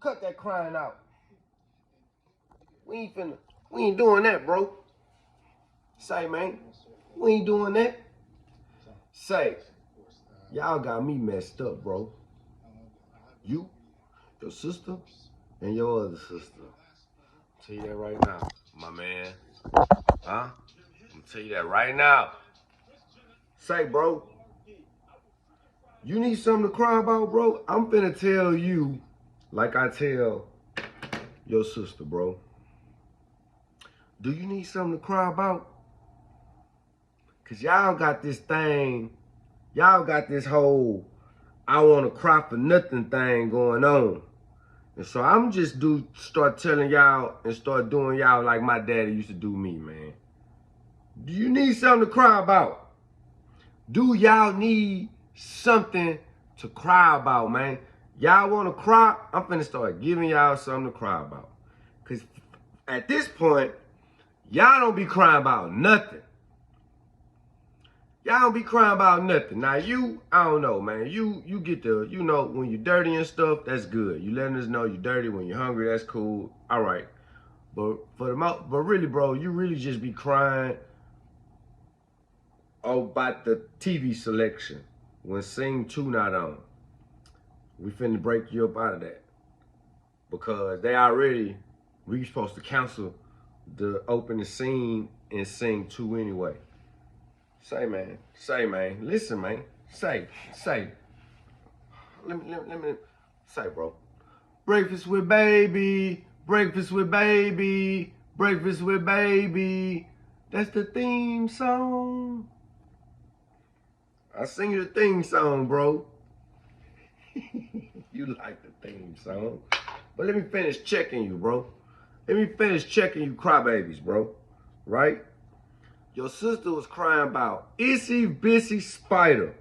cut that crying out. We ain't doing that, bro. Say, man, we ain't doing that. Say, y'all got me messed up, bro. You, your sister, and your other sister. I'll tell you that right now, my man. Huh? I'm gonna tell you that right now. Say, bro, you need something to cry about, bro? I'm finna tell you like I tell your sister, bro. Do you need something to cry about? Cause y'all got this thing, y'all got this whole I wanna cry for nothing thing going on. And so I'm just start telling y'all and start doing y'all like my daddy used to do me, man. Do you need something to cry about? Do y'all need something to cry about, man? Y'all wanna cry? I'm finna start giving y'all something to cry about. Cause at this point, y'all don't be crying about nothing. Y'all don't be crying about nothing. Now you, I don't know, man. You get the, you know, when you're dirty and stuff, that's good. You letting us know you're dirty. When you're hungry, that's cool. All right. But really, bro, you really just be crying about the TV selection when Sing 2 not on. We finna break you up out of that. Because we supposed to cancel the opening scene in Sing 2 anyway. Say, man. Listen, man. Say. Let me say, bro. Breakfast with baby. That's the theme song. I sing you the theme song, bro. You like the theme song. But let me finish checking you, bro. Let me finish checking you crybabies, bro. Right? Your sister was crying about Itsy Bitsy Spider.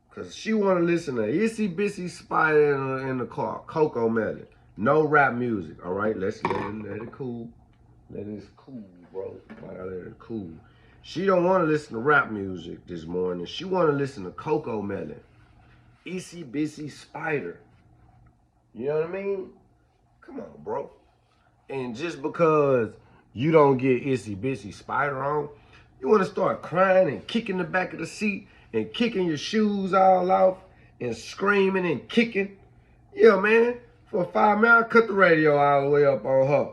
Because she want to listen to Itsy Bitsy Spider in the car. Coco Melon. No rap music. All right? Let it cool. Let it cool, bro. Let it cool. She don't want to listen to rap music this morning. She want to listen to Coco Melon. Itsy Bitsy Spider. You know what I mean? Come on, bro. And just because you don't get Itsy Bitsy Spider on, you want to start crying and kicking the back of the seat and kicking your shoes all off and screaming and kicking. Yeah, man. For 5 minutes, I cut the radio all the way up on her.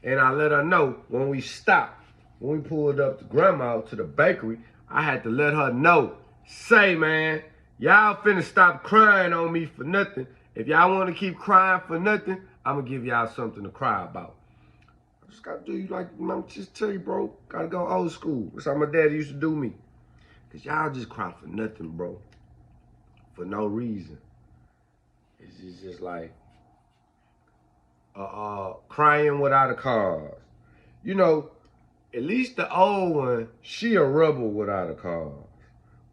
And I let her know when we stopped, when we pulled up to Grandma to the bakery, I had to let her know, say, man, y'all finna stop crying on me for nothing. If y'all want to keep crying for nothing, I'm going to give y'all something to cry about. I just got to do you like, I'm just tell you, bro, got to go old school. That's how my daddy used to do me. Because y'all just cry for nothing, bro. For no reason. It's just like crying without a cause. You know, at least the old one, she a rebel without a cause.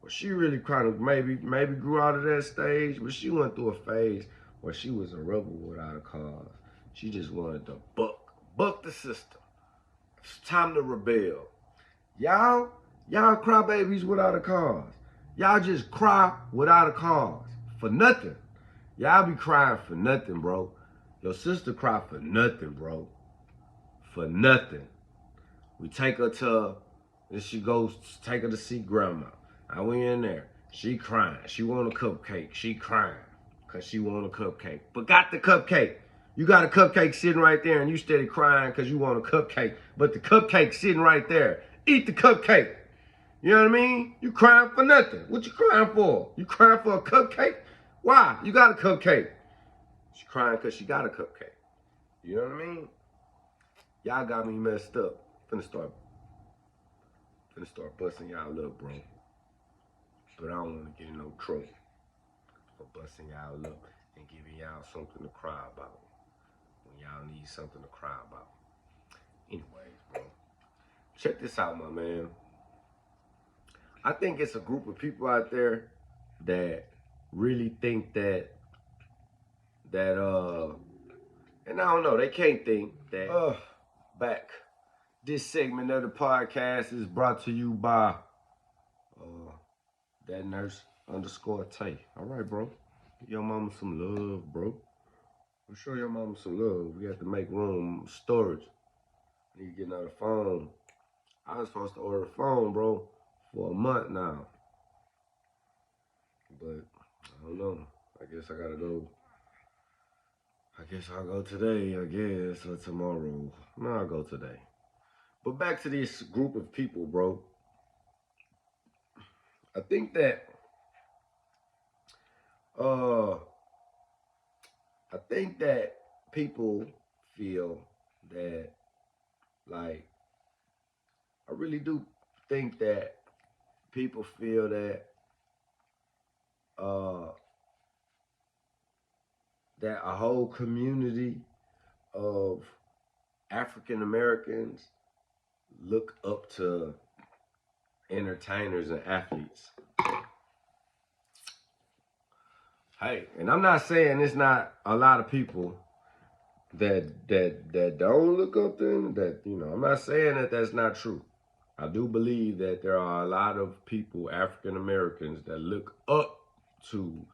Well, she really kind of maybe grew out of that stage, but she went through a phase where she was a rebel without a cause. She just wanted to buck the system. It's time to rebel. Y'all crybabies without a cause. Y'all just cry without a cause. For nothing. Y'all be crying for nothing, bro. Your sister cry for nothing, bro. For nothing. We take her and she goes, take her to see Grandma. I went in there. She crying. She want a cupcake. She crying because she want a cupcake. But got the cupcake. You got a cupcake sitting right there and you steady crying because you want a cupcake. But the cupcake sitting right there. Eat the cupcake. You know what I mean? You crying for nothing. What you crying for? You crying for a cupcake? Why? You got a cupcake. She crying because she got a cupcake. You know what I mean? Y'all got me messed up. Finna start busting y'all up, bro. But I don't want to get in no trouble for busting y'all up and giving y'all something to cry about when y'all need something to cry about. Anyways, bro, check this out, my man. I think it's a group of people out there that really think that and I don't know, they can't think that back. This segment of the podcast is brought to you by that nurse _ Tay. All right, bro. Give your mama some love, bro. show your mama some love. We have to make room, storage. Need to get another phone. I was supposed to order a phone, bro, for a month now. But I don't know. I guess I gotta go. I guess I'll go today, I guess, or tomorrow. No, I'll go today. But back to this group of people, bro. I think that uh I think that people feel that, like, I really do think that people feel that uh that a whole community of African Americans look up to entertainers and athletes. Hey, and I'm not saying it's not a lot of people that don't look up to them. That, you know, I'm not saying that that's not true. I do believe that there are a lot of people, African Americans, that look up to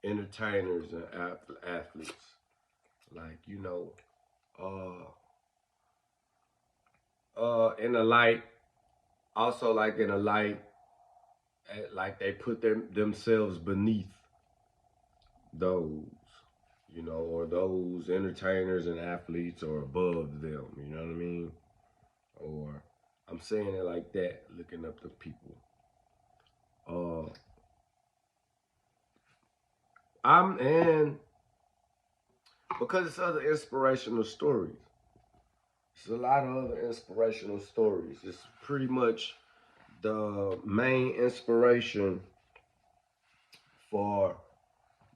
entertainers and athletes. Like, you know, in a light, also like in a light, like they put themselves beneath those, you know, or those entertainers and athletes are above them, you know what I mean? Or I'm saying it like that, looking up to people. And because it's other inspirational stories. It's a lot of other inspirational stories. It's pretty much the main inspiration for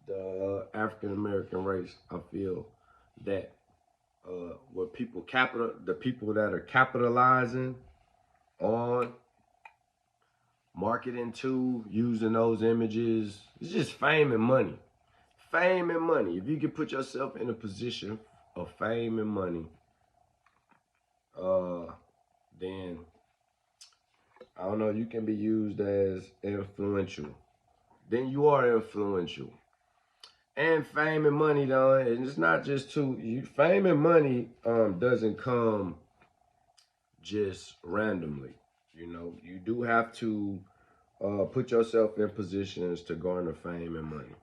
the African American race. I feel that what the people that are capitalizing on marketing to, using those images, it's just fame and money. Fame and money. If you can put yourself in a position of fame and money, then I don't know, you can be used as influential. Then you are influential. And fame and money, though, and it's not just fame and money doesn't come just randomly. You know, you do have to put yourself in positions to garner fame and money.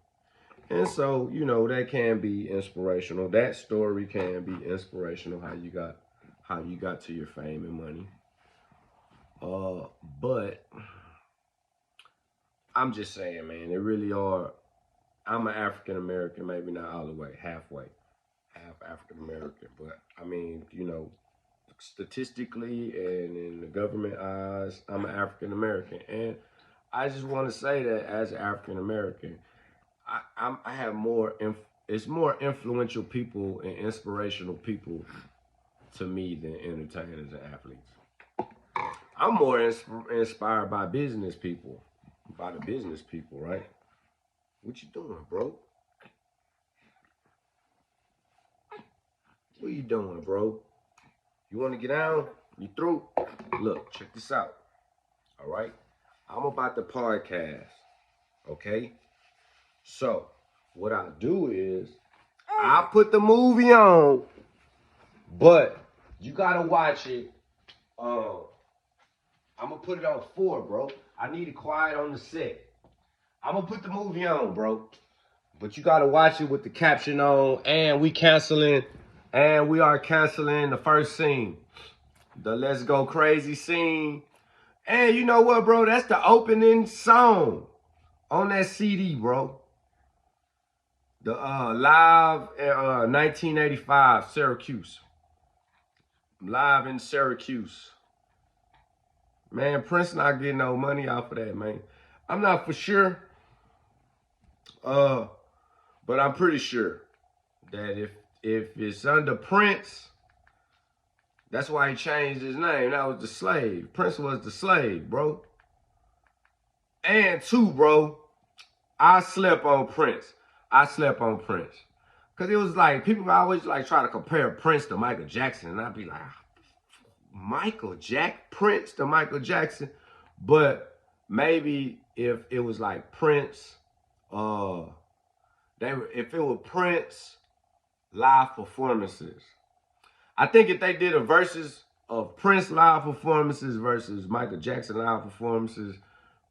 And so, you know, that can be inspirational. That story can be inspirational, how you got to your fame and money. But I'm just saying, man, it really are. I'm an African American, maybe not all the way, half African American. But I mean, you know, statistically and in the government eyes, I'm an African American. And I just want to say that as an African American, I have more, it's more influential people and inspirational people to me than entertainers and athletes. I'm more inspired by business people, by the business people, right? What you doing, bro? What you doing, bro? You want to get down? You through? Look, check this out. All right? I'm about the podcast, okay? So, what I do is, I put the movie on, but you got to watch it. I'm going to put it on 4, bro. I need it quiet on the set. I'm going to put the movie on, bro. But you got to watch it with the caption on, and we are canceling the first scene. The Let's Go Crazy scene. And you know what, bro? That's the opening song on that CD, bro. The live 1985 Syracuse. Live in Syracuse. Man, Prince not getting no money off of that, man. I'm not for sure. But I'm pretty sure that if it's under Prince, that's why he changed his name. That was the slave. Prince was the slave, bro. And 2, bro, I slept on Prince. Because it was like, people always like try to compare Prince to Michael Jackson. And I'd be like, Prince to Michael Jackson. But maybe if it was like Prince, if it was Prince, live performances. I think if they did a versus of Prince live performances versus Michael Jackson live performances,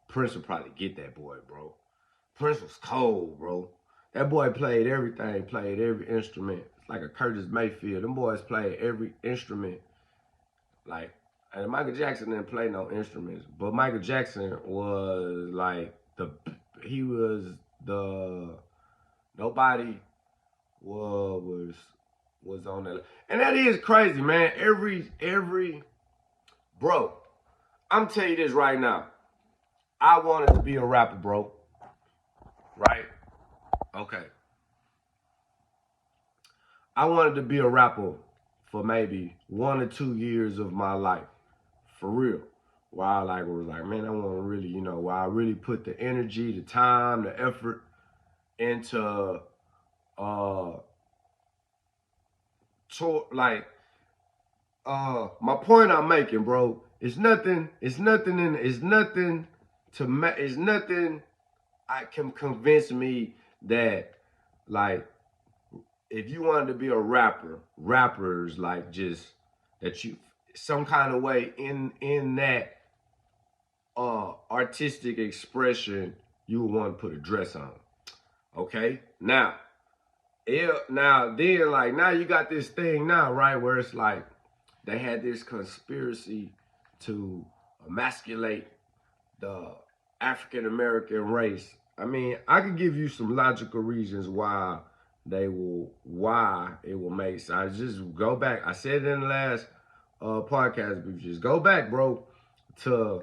Prince would probably get that boy, bro. Prince was cold, bro. That boy played everything, played every instrument. It's like a Curtis Mayfield. Them boys played every instrument. Like, and Michael Jackson didn't play no instruments, but Michael Jackson was like he was the, nobody was on that. And that is crazy, man. Every bro, I'm telling you this right now. I wanted to be a rapper, bro. Right? Okay. I wanted to be a rapper for maybe 1 or 2 years of my life. For real. Where I was like, man, I want to really, where I really put the energy, the time, the effort into my point I'm making, bro, it's nothing I can convince me that, like, if you wanted to be a rapper, rappers like just that you some kind of way in that artistic expression, you would want to put a dress on. Okay? Now you got this thing now, right, where it's like they had this conspiracy to emasculate the African American race. I mean, I could give you some logical reasons why it will make sense. Just go back. I said it in the last podcast, but just go back, bro, to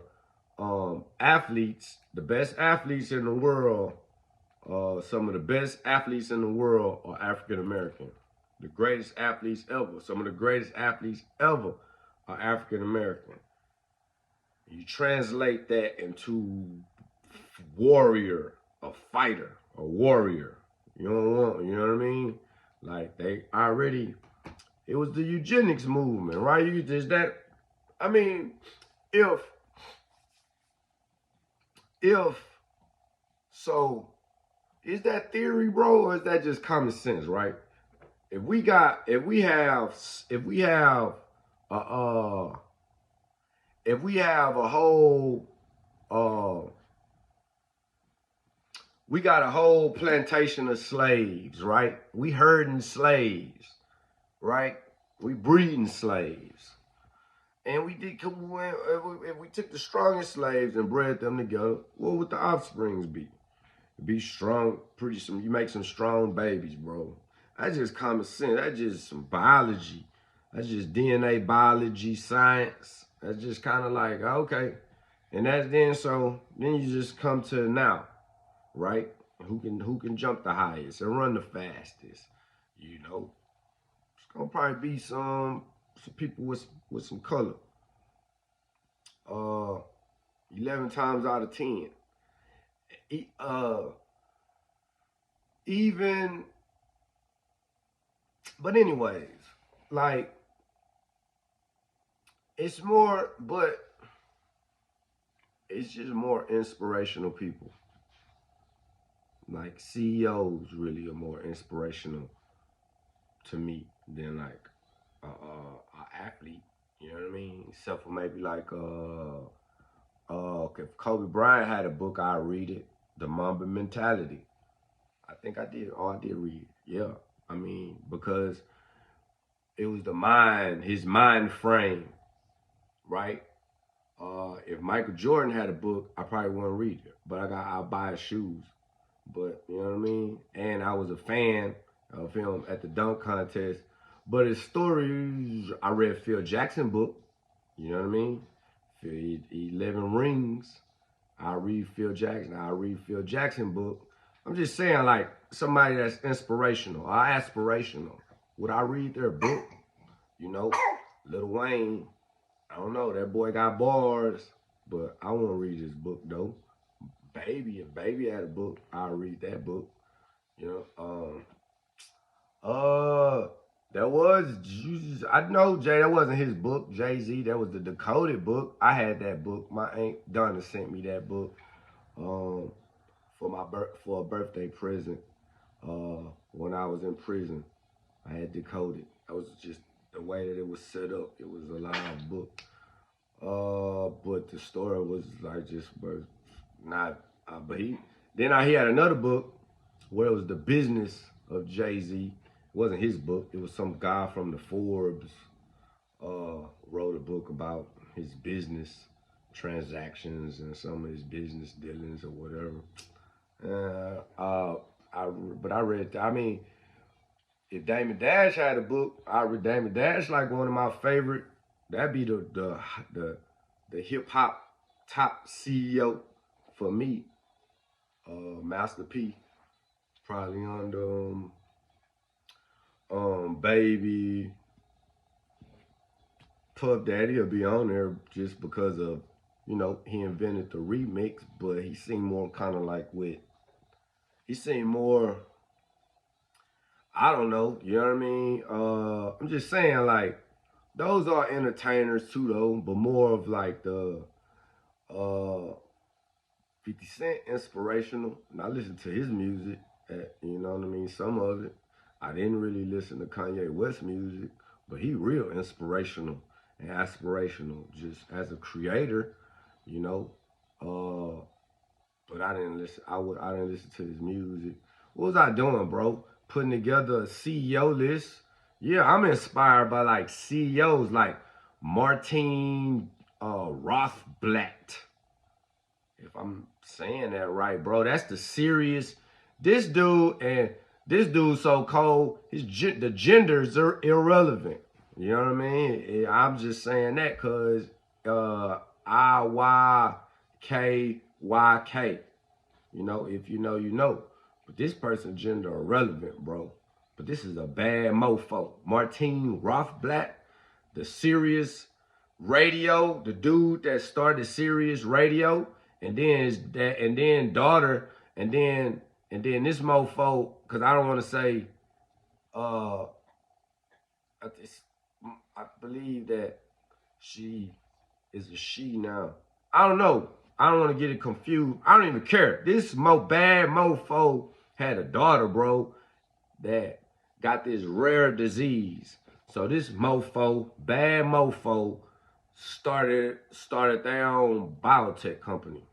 athletes, the best athletes in the world. Some of the best athletes in the world are African American. The greatest athletes ever. Some of the greatest athletes ever are African American. You translate that into warrior, a fighter, a warrior. You know what I mean? Like it was the eugenics movement, right? I mean, if so, is that theory, bro, or is that just common sense, right? If we have a whole we got a whole plantation of slaves, right? We herding slaves, right? We breeding slaves. And if we took the strongest slaves and bred them together, what would the offsprings be? Be strong, you make some strong babies, bro. That's just common sense. That's just some biology. That's just DNA, biology, science. That's just kind of like, okay. And then you just come to now, right? Who can jump the highest and run the fastest? It's gonna probably be some people with some color. 11 times out of 10. But anyways, like, it's just more inspirational people. Like, CEOs really are more inspirational to me than like an athlete. You know what I mean? Except for maybe like if Kobe Bryant had a book, I'd read it. The Mamba Mentality. I think I did. Oh, I did read it. Yeah. I mean, because it was his mind frame, right? If Michael Jordan had a book, I probably wouldn't read it, but I'll buy his shoes. But you know what I mean? And I was a fan of him at the dunk contest. But his stories, I read Phil Jackson book. You know what I mean? 11 Rings. I read Phil Jackson book. I'm just saying, like, somebody that's inspirational or aspirational. Would I read their book? Lil Wayne, I don't know. That boy got bars, but I won't read his book, though. If Baby had a book, I'll read that book. I know Jay, that wasn't his book, Jay-Z, that was the Decoded book. I had that book. My Aunt Donna sent me that book for a birthday present when I was in prison. I had decoded. That was just the way that it was set up. It was a live book. But the story was like just not. But he had another book where it was the business of Jay-Z. It wasn't his book. It was some guy from the Forbes wrote a book about his business transactions and some of his business dealings or whatever. But I read. I mean, if Damon Dash had a book, I read Damon Dash like one of my favorite. That'd be the hip hop top CEO for me. Master P, probably on the Baby, Puff Daddy will be on there just because of, he invented the remix, but he seemed more kind of like he seemed more, I don't know, you know what I mean? I'm just saying, like, those are entertainers too, though, but more of like the 50 Cent inspirational. And I listen to his music, you know what I mean? Some of it. I didn't really listen to Kanye West music, but he real inspirational and aspirational just as a creator, you know. But I didn't listen. I didn't listen to his music. What was I doing, bro? Putting together a CEO list. Yeah, I'm inspired by like CEOs like Martin Rothblatt. If I'm saying that right, bro, that's the serious. This dude so cold. The genders are irrelevant. You know what I mean? I'm just saying that because IYKYK. You know, if you know, you know. But this person's gender irrelevant, bro. But this is a bad mofo. Martin Rothblatt, the Sirius Radio, the dude that started Sirius Radio, and then daughter, and then this mofo, because I don't want to say, I believe that she is a she now. I don't know. I don't want to get it confused. I don't even care. This bad mofo had a daughter, bro, that got this rare disease. So this mofo, bad mofo, started their own biotech company,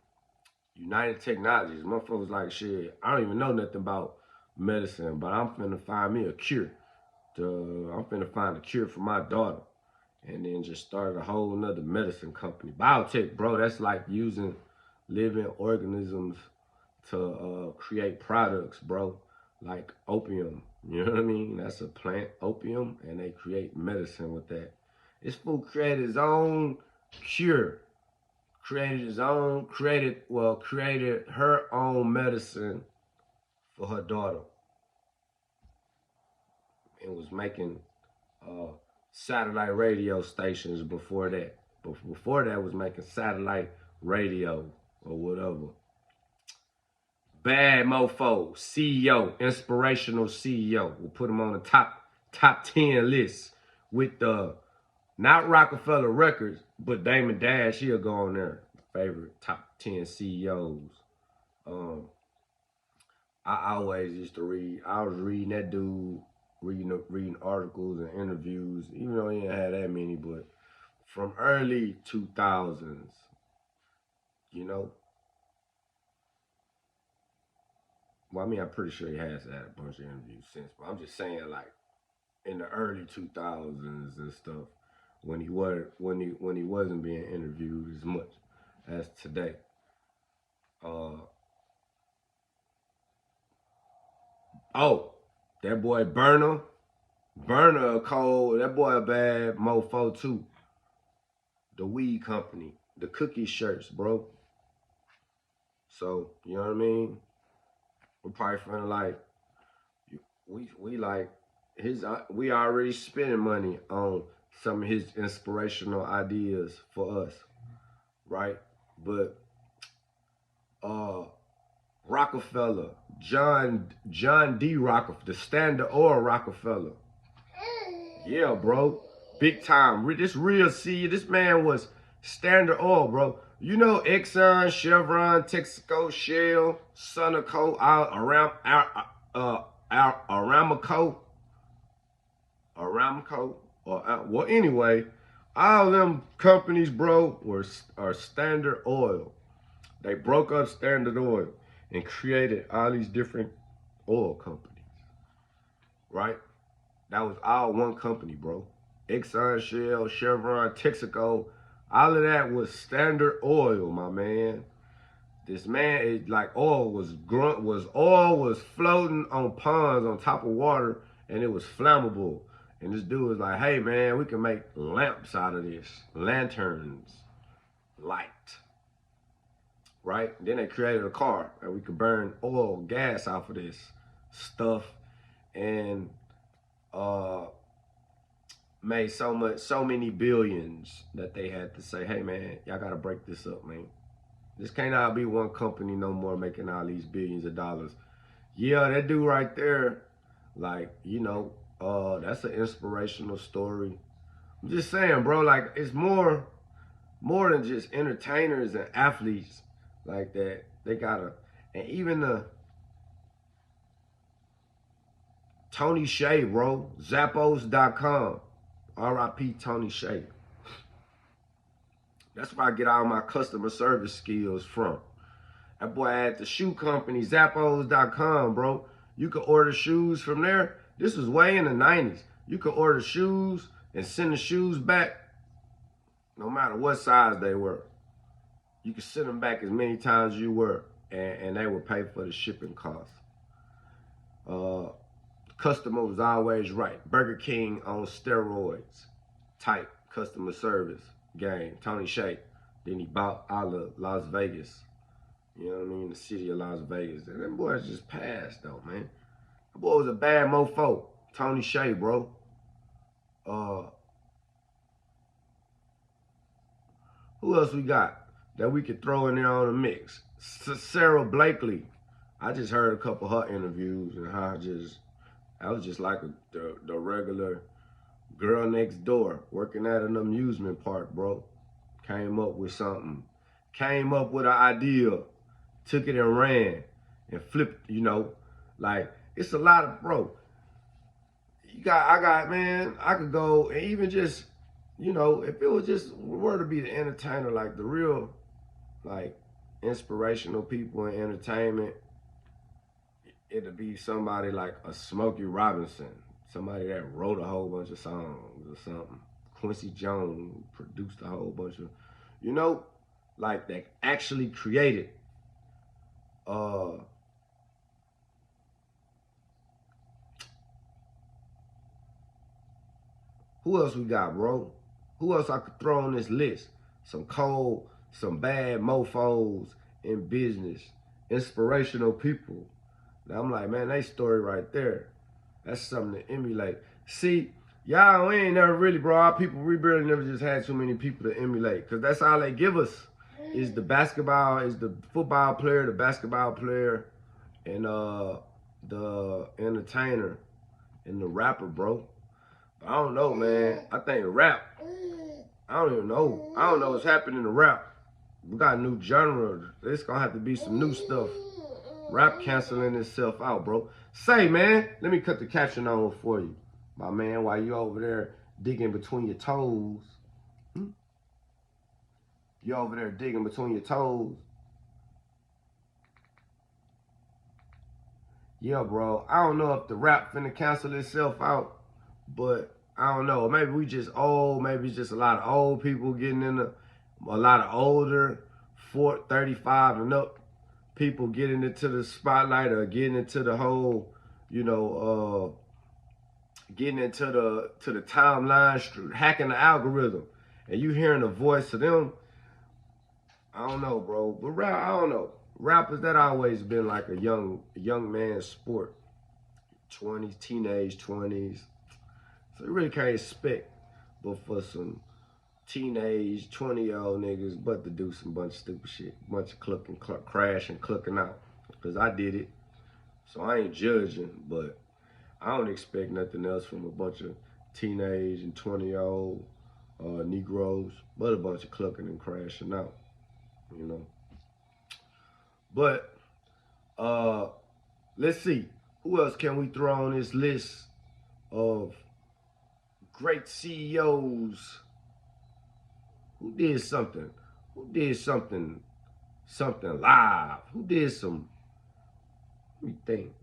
United Technologies. Motherfucker was like, shit, I don't even know nothing about medicine, but I'm finna find me a cure. I'm finna find a cure for my daughter. And then just started a whole nother medicine company. Biotech, bro, that's like using living organisms to create products, bro, like opium. You know what I mean? That's a plant, opium, and they create medicine with that. This fool created his own cure. Created her own medicine for her daughter. And was making satellite radio stations before that. But before that was making satellite radio or whatever. Bad mofo, CEO, inspirational CEO. We'll put him on the top 10 list with the, not Rockefeller Records, but Damon Dash, he'll go on there. Favorite top 10 CEOs. I always used to read, I was reading that dude, reading articles and interviews, even though he didn't have that many, but from early 2000s, you know. Well, I mean, I'm pretty sure he has had a bunch of interviews since, but I'm just saying, like, in the early 2000s and stuff, when he wasn't being interviewed as much as today. Oh, that boy Burner cold. That boy a bad mofo too. The weed company, the cookie shirts, bro. So you know what I mean? We're probably feeling like we like his. We already spending money on some of his inspirational ideas for us, right? But Rockefeller, John D. Rockefeller, the Standard Oil Rockefeller. Yeah, bro. Big time. This real see, this man was Standard Oil, bro. You know Exxon, Chevron, Texaco, Shell, Sunoco, Aramco. Aramco, or well, anyway, all them companies, bro, are Standard Oil. They broke up Standard Oil and created all these different oil companies, right? That was all one company, bro. Exxon, Shell, Chevron, Texaco, all of that was Standard Oil, my man. This man is like oil was floating on ponds on top of water, and it was flammable. And this dude was like, "Hey man, we can make lamps out of this, lanterns, light." Right? Then they created a car, and we could burn oil, gas off of this stuff, and made so many billions that they had to say, "Hey man, y'all gotta break this up, man. This can't all be one company no more making all these billions of dollars." Yeah, that dude right there, like, that's an inspirational story. I'm just saying, bro, like, it's more than just entertainers and athletes like that. They gotta, and even the Tony Shea, bro, Zappos.com, R.I.P. Tony Shea. That's where I get all my customer service skills from. That boy had the shoe company, Zappos.com, bro. You could order shoes from there. This was way in the 90s. You could order shoes and send the shoes back no matter what size they were. You could send them back as many times as you were, and they would pay for the shipping costs. Customer was always right. Burger King on steroids type customer service game. Tony Shea. Then he bought all of Las Vegas. You know what I mean? The city of Las Vegas. And them boys just passed though, man. That boy was a bad mofo. Tony Shea, bro. Who else we got that we could throw in there on the mix? Sarah Blakely. I just heard a couple of her interviews, and I was just like the regular girl next door working at an amusement park, bro. Came up with something. Came up with an idea. Took it and ran and flipped, like, it's a lot of, bro. I could go and even just, if it was just, were to be the entertainer, like the real, like, inspirational people in entertainment, it'd be somebody like a Smokey Robinson, somebody that wrote a whole bunch of songs or something. Quincy Jones produced a whole bunch of, like, that actually created who else we got, bro? Who else I could throw on this list? Some bad mofos in business, inspirational people. Now I'm like, man, that story right there, that's something to emulate. See, y'all, we ain't never really, bro, our people, we really never just had too many people to emulate, because that's all they give us is the football player, the basketball player, and the entertainer and the rapper, bro. But I don't know, man. I think rap, I don't even know. I don't know what's happening to rap. We got a new genre. It's gonna have to be some new stuff. Rap canceling itself out, bro. Say, man, let me cut the caption on for you, my man, while you over there digging between your toes. You over there digging between your toes. Yeah, bro. I don't know if the rap finna cancel itself out, but I don't know. Maybe we just old. Maybe it's just a lot of old people getting in a lot of older, 35 and up people getting into the spotlight or getting into the whole, getting into the timeline, hacking the algorithm, and you hearing the voice of them. I don't know, bro. But rap, I don't know. Rappers, that always been like a young man's sport. 20s, teenage 20s. So you really can't expect but for some teenage 20-year-old niggas but to do some bunch of stupid shit. Bunch of crash and clucking out. Because I did it. So I ain't judging, but I don't expect nothing else from a bunch of teenage and 20-year-old Negroes, but a bunch of clucking and crashing out. But let's see, who else can we throw on this list of great CEOs who did something, something live, who did some, let me think.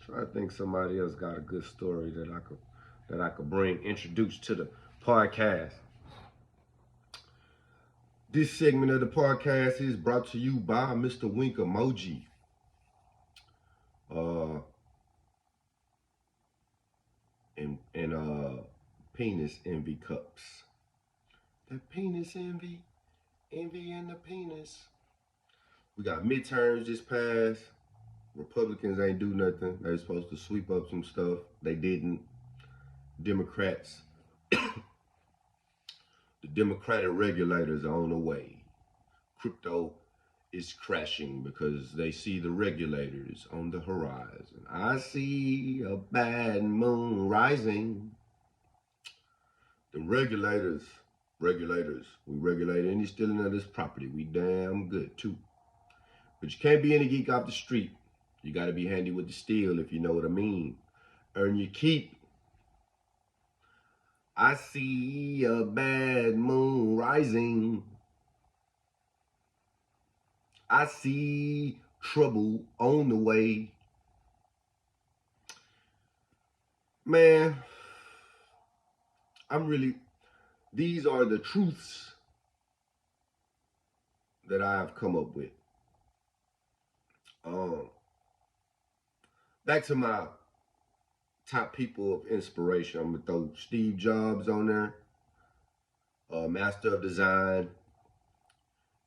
Try to think somebody else got a good story that I could bring, introduce to the podcast. This segment of the podcast is brought to you by Mr. Wink Emoji. And penis envy cups. That penis envy in the penis. We got midterms just passed. Republicans ain't do nothing. They were supposed to sweep up some stuff. They didn't. Democrats, the Democratic regulators are on the way. Crypto is crashing because they see the regulators on the horizon. I see a bad moon rising. The regulators, we regulate any stealing of this property. We damn good too. But you can't be any geek off the street. You gotta be handy with the steel, if you know what I mean. Earn your keep. I see a bad moon rising. I see trouble on the way. Man, these are the truths that I have come up with. Back to my top people of inspiration. I'm gonna throw Steve Jobs on there, Master of Design,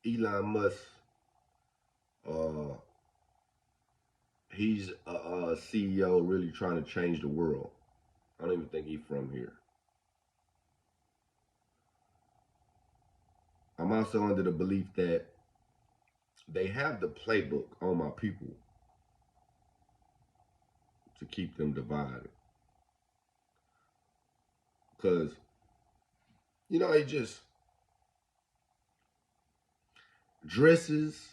Elon Musk. He's a CEO really trying to change the world. I don't even think he's from here. I'm also under the belief that they have the playbook on my people to keep them divided. Because, you know, it just dresses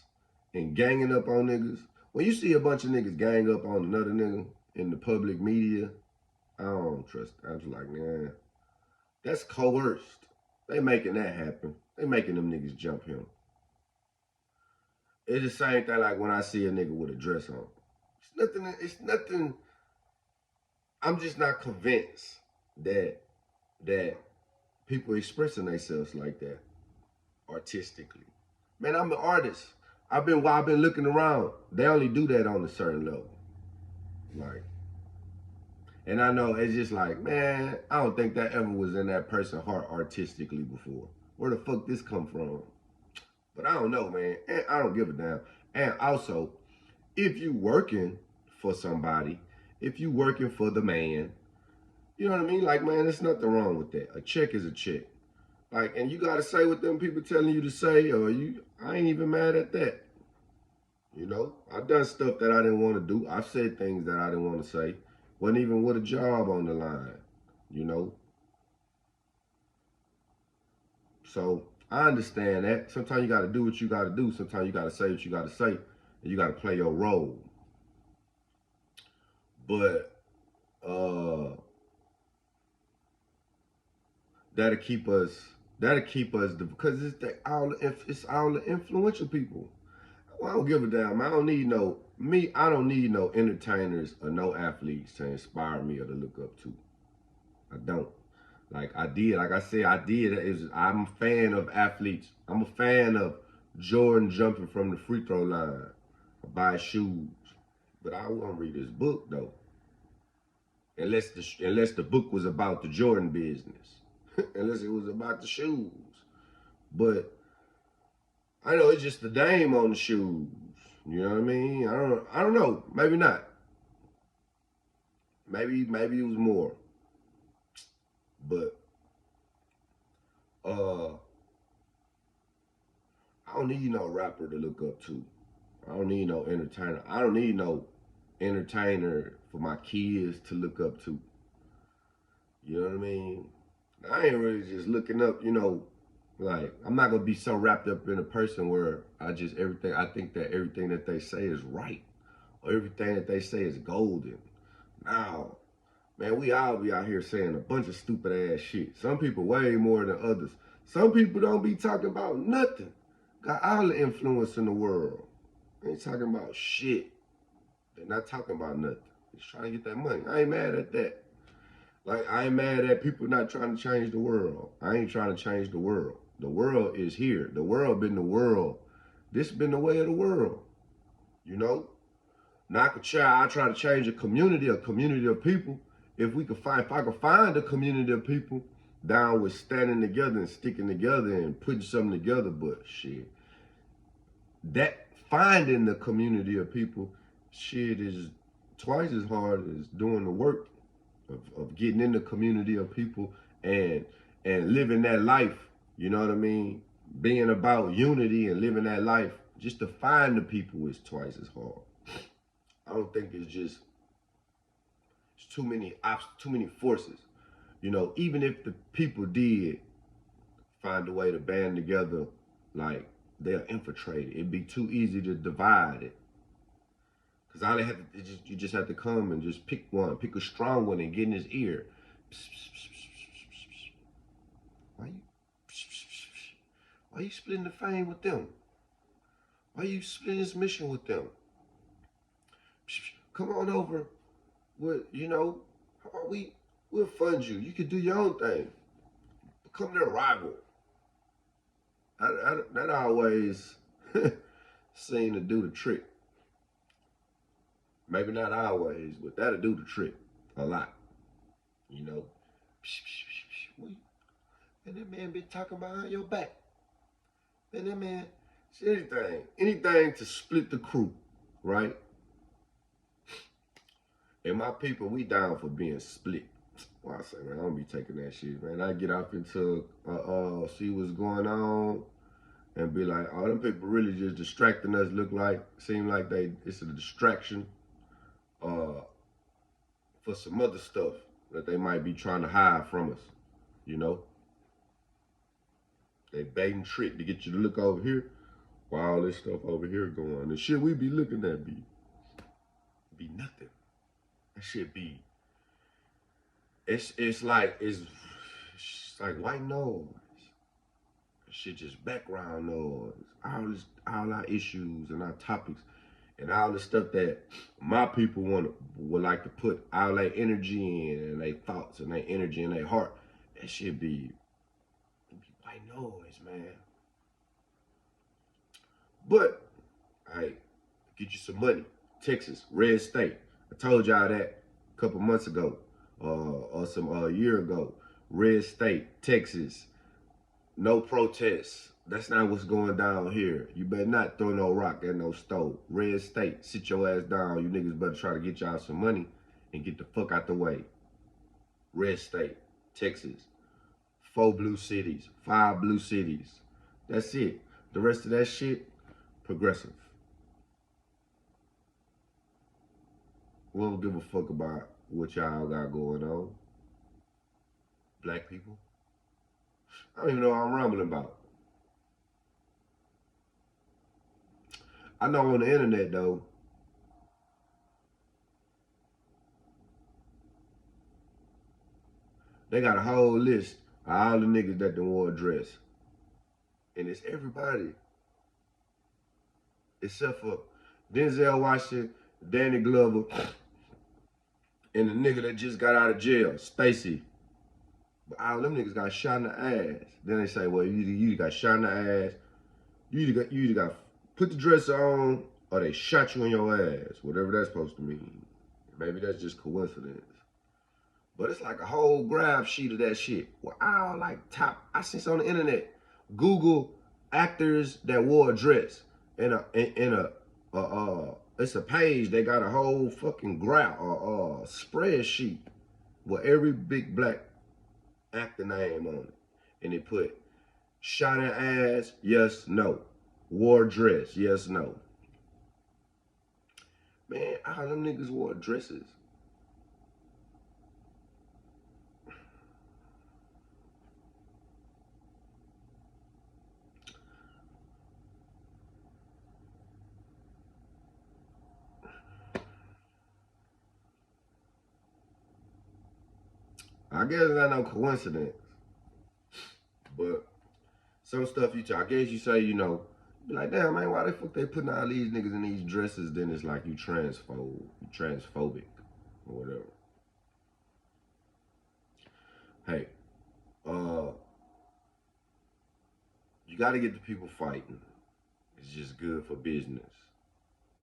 and ganging up on niggas. When you see a bunch of niggas gang up on another nigga in the public media, I don't trust it. I was like, nah, that's coerced. They making that happen. They making them niggas jump him. It's the same thing like when I see a nigga with a dress on. It's nothing. I'm just not convinced that people expressing themselves like that artistically. Man, I'm an artist. I've been looking around. They only do that on a certain level. Like, and I know it's just like, man, I don't think that ever was in that person's heart artistically before. Where the fuck this come from? But I don't know, man. And I don't give a damn. And also, if you working for somebody, if you working for the man, you know what I mean? Like, man, there's nothing wrong with that. A check is a check. Like, and you gotta say what them people telling you to say, or I ain't even mad at that. You know, I've done stuff that I didn't want to do. I've said things that I didn't want to say. Wasn't even with a job on the line, you know? So I understand that. Sometimes you got to do what you got to do. Sometimes you got to say what you got to say. And you got to play your role. But that'll keep us because it's all the influential people. Well, I don't give a damn. I don't need no entertainers or no athletes to inspire me or to look up to. I don't. Like I said, I'm a fan of athletes. I'm a fan of Jordan jumping from the free throw line. I buy shoes. But I won't read his book though. Unless the book was about the Jordan business. Unless it was about the shoes. But I know it's just the name on the shoes. You know what I mean? I don't know. Maybe not. Maybe it was more. But I don't need no rapper to look up to. I don't need no entertainer. I don't need no entertainer for my kids to look up to. You know what I mean? I ain't really just looking up, Like, I'm not gonna be so wrapped up in a person where I think that everything that they say is right, or everything that they say is golden. Now, man, we all be out here saying a bunch of stupid ass shit. Some people way more than others. Some people don't be talking about nothing. Got all the influence in the world. They ain't talking about shit. They're not talking about nothing. Just trying to get that money. I ain't mad at that. Like, I ain't mad at people not trying to change the world. I ain't trying to change the world. The world is here. The world been the world. This been the way of the world. You know? Now I try to change a community of people. If I could find a community of people down with standing together and sticking together and putting something together, but shit, that finding the community of people, shit, is twice as hard as doing the work of getting in the community of people and living that life. You know what I mean? Being about unity and living that life. Just to find the people is twice as hard. I don't think it's too many forces. You know, even if the people did find a way to band together, like, they'll infiltrate it. It'd be too easy to divide it. Cause all they have to, you just have to come and just pick a strong one and get in his ear. Why you splitting the fame with them? Why you splitting this mission with them? Come on over. How about we'll fund you. You can do your own thing. Become their rival. That always seem to do the trick. Maybe not always, but that'll do the trick a lot. You know? And that man been talking behind your back. And that man, anything to split the crew, right? And my people, we down for being split. Well, I say, man, I don't be taking that shit, man. I get off into see what's going on and be like, oh, them people really just distracting us. Seem like it's a distraction for some other stuff that they might be trying to hide from us, you know? They bait and trick to get you to look over here while all this stuff over here going. The shit we be looking at be nothing. That shit be, it's like white noise. That shit just background noise. All our issues and our topics and all the stuff that my people would like to put all their energy in and their thoughts and their energy and their heart. That shit be white noise, man. But, hey, get you some money. Texas, red state. I told y'all that a couple months ago, or a year ago. Red state, Texas, no protests. That's not what's going down here. You better not throw no rock at no stove. Red state, sit your ass down. You niggas better try to get y'all some money and get the fuck out the way. Red state, Texas, 4 blue cities, 5 blue cities. That's it. The rest of that shit, progressive. We don't give a fuck about what y'all got going on. Black people. I don't even know what I'm rambling about. I know on the internet, though, they got a whole list of all the niggas that done wore a dress. And it's everybody. Except for Denzel Washington, Danny Glover, and the nigga that just got out of jail, Stacy. But all them niggas got shot in the ass. Then they say, well, you got shot in the ass. You either got put the dress on or they shot you in your ass. Whatever that's supposed to mean. Maybe that's just coincidence. But it's like a whole graph sheet of that shit. Well, I see on the internet. Google actors that wore a dress. It's a page. They got a whole fucking graph or spreadsheet with every big black actor name on it. And they put shot in ass, yes, no. Wore dress, yes, no. Man, all them niggas wore dresses. I guess it's not no coincidence. But some stuff I guess you say, you know, be like, damn, man, why the fuck they putting all these niggas in these dresses? Then it's like you transphobic, or whatever. Hey, you got to get the people fighting. It's just good for business.